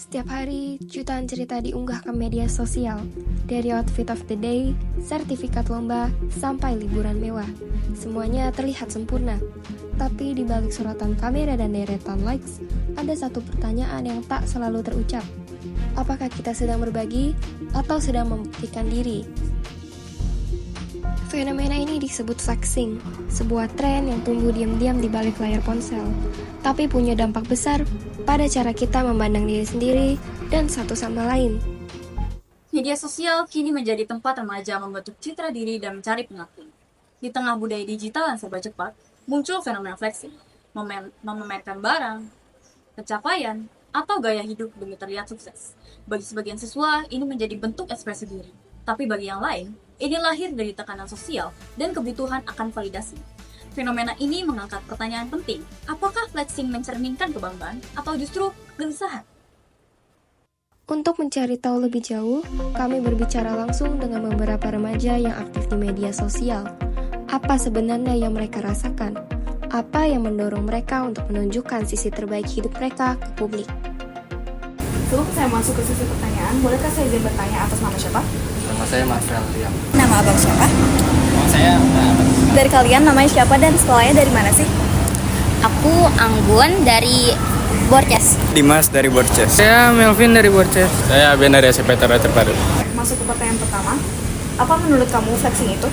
Setiap hari, jutaan cerita diunggah ke media sosial. Dari outfit of the day, sertifikat lomba, sampai liburan mewah. Semuanya terlihat sempurna. Tapi di balik sorotan kamera dan deretan likes, ada satu pertanyaan yang tak selalu terucap. Apakah kita sedang berbagi atau sedang membuktikan diri? Fenomena ini disebut flexing, sebuah tren yang tumbuh diam-diam di balik layar ponsel, tapi punya dampak besar pada cara kita memandang diri sendiri dan satu sama lain. Media sosial kini menjadi tempat remaja membentuk citra diri dan mencari pengakuan. Di tengah budaya digital yang serba cepat, muncul fenomena flexing, memamerkan barang, pencapaian, atau gaya hidup demi terlihat sukses. Bagi sebagian siswa, ini menjadi bentuk ekspresi diri. Tapi bagi yang lain, ini lahir dari tekanan sosial dan kebutuhan akan validasi. Fenomena ini mengangkat pertanyaan penting, apakah flexing mencerminkan kebanggaan atau justru kegelisahan? Untuk mencari tahu lebih jauh, kami berbicara langsung dengan beberapa remaja yang aktif di media sosial. Apa sebenarnya yang mereka rasakan? Apa yang mendorong mereka untuk menunjukkan sisi terbaik hidup mereka ke publik? Sebelum saya masuk ke sesi pertanyaan, bolehkah saya izin bertanya atas nama siapa? Nama saya Mas Liam. Nama abang siapa? Nama saya Dari kalian namanya siapa dan sekolahnya dari mana sih? Aku Anggun dari Borces. Dimas dari Borces. Saya Melvin dari Borces. Saya Ben dari SMP Terbaru. Masuk ke pertanyaan pertama. Apa menurut kamu flexing itu?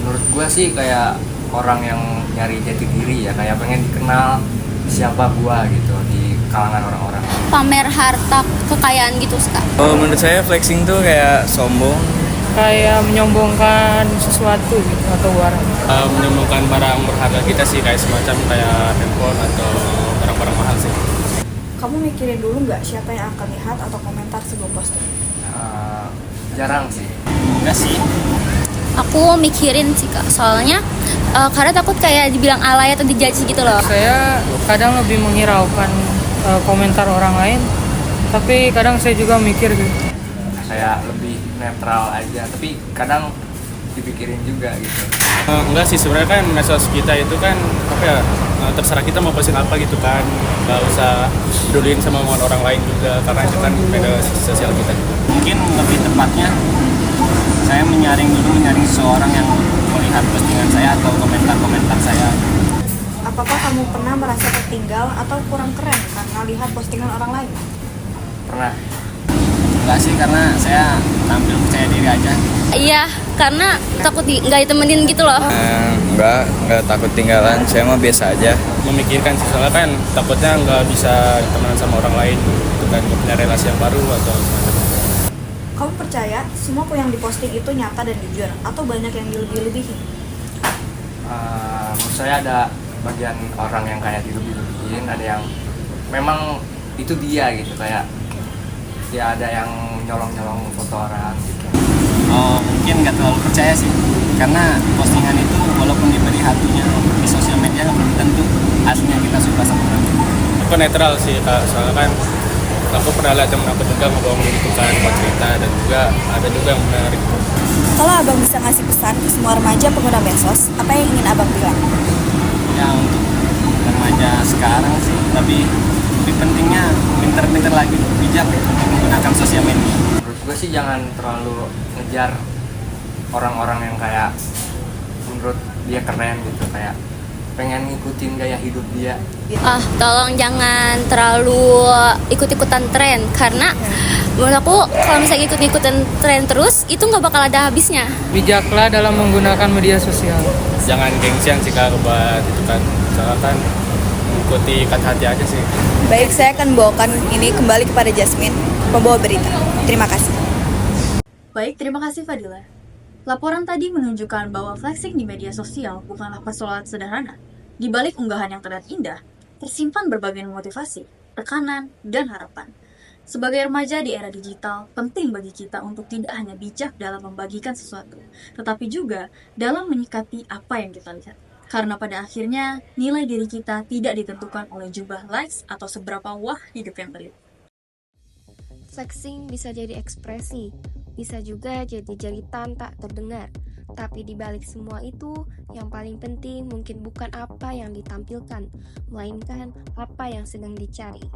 Menurut gua sih kayak orang yang nyari jati diri ya, kayak pengen dikenal siapa gua gitu di kalangan orang-orang. Pamer harta kekayaan gitu sekarang. Menurut saya flexing tuh kayak sombong, Kayak menyombongkan sesuatu gitu atau barang. menyombongkan barang berharga kita sih, kayak semacam kayak handphone atau barang-barang mahal sih. Kamu mikirin dulu nggak siapa yang akan lihat atau komentar sebelum posting? Jarang sih. Enggak sih. Aku mikirin sih Kak, soalnya karena takut kayak dibilang alay atau dijudge gitu loh. Saya kadang lebih menghiraukan komentar orang lain, tapi kadang saya juga mikir gitu. Kayak lebih netral aja, tapi kadang dipikirin juga gitu. Enggak sih, sebenarnya kan medsos kita itu kan apa ya, terserah kita mau posting apa gitu kan, nggak usah peduliin sama omongan orang lain juga, karena itu kan media sosial kita. Mungkin lebih tepatnya saya menyaring seseorang yang melihat postingan saya atau komentar saya. Apakah kamu pernah merasa tertinggal atau kurang keren karena lihat postingan orang lain? Pernah. Enggak sih, karena saya tampil percaya diri aja. Iya, karena takut nggak ditemenin gitu loh. Enggak takut tinggalan, saya mah biasa aja. Memikirkan sih, soalnya kan takutnya nggak bisa temenan sama orang lain, itu kan nggak punya relasi yang baru atau semacam. Kamu percaya semua yang diposting itu nyata dan jujur atau banyak yang dilebih-lebihin? Menurut saya ada bagian orang yang kayak dilebih-lebihin, ada yang memang itu dia gitu, kayak dia ada yang nyolong foto orang gitu. Mungkin nggak terlalu percaya sih, karena postingan itu walaupun diberi hatunya di sosial media belum tentu aslinya kita suka sama orang. Aku netral sih Kak, soalnya kan aku pernah lihat temen aku juga ngebohong gitu kan, buat cerita, dan juga ada juga yang menarik. Kalau abang bisa ngasih pesan ke semua remaja pengguna medsos, apa yang ingin abang bilang? Ya untuk remaja sekarang sih, tapi lebih pentingnya pinter-pinter lagi, bijak untuk menggunakan sosial media. Menurut gue sih jangan terlalu ngejar orang-orang yang kayak menurut dia keren gitu, kayak pengen ngikutin gaya hidup dia. Tolong jangan terlalu ikut-ikutan tren, karena menurut aku kalau misalnya ikut-ikutan tren terus itu nggak bakal ada habisnya. Bijaklah dalam menggunakan media sosial. Jangan gengsian sih Kak buat itu kan, soalnya kan mengikuti kata hati aja sih. Baik, saya akan membawakan ini kembali kepada Jasmine, pembawa berita. Terima kasih. Baik, terima kasih Fadila. Laporan tadi menunjukkan bahwa flexing di media sosial bukanlah persoalan sederhana. Di balik unggahan yang terlihat indah, tersimpan berbagai motivasi, tekanan, dan harapan. Sebagai remaja di era digital, penting bagi kita untuk tidak hanya bijak dalam membagikan sesuatu, tetapi juga dalam menyikapi apa yang kita lihat. Karena pada akhirnya, nilai diri kita tidak ditentukan oleh jumlah likes atau seberapa wah hidup yang terlihat. Flexing bisa jadi ekspresi, bisa juga jadi jeritan tak terdengar. Tapi di balik semua itu, yang paling penting mungkin bukan apa yang ditampilkan, melainkan apa yang sedang dicari.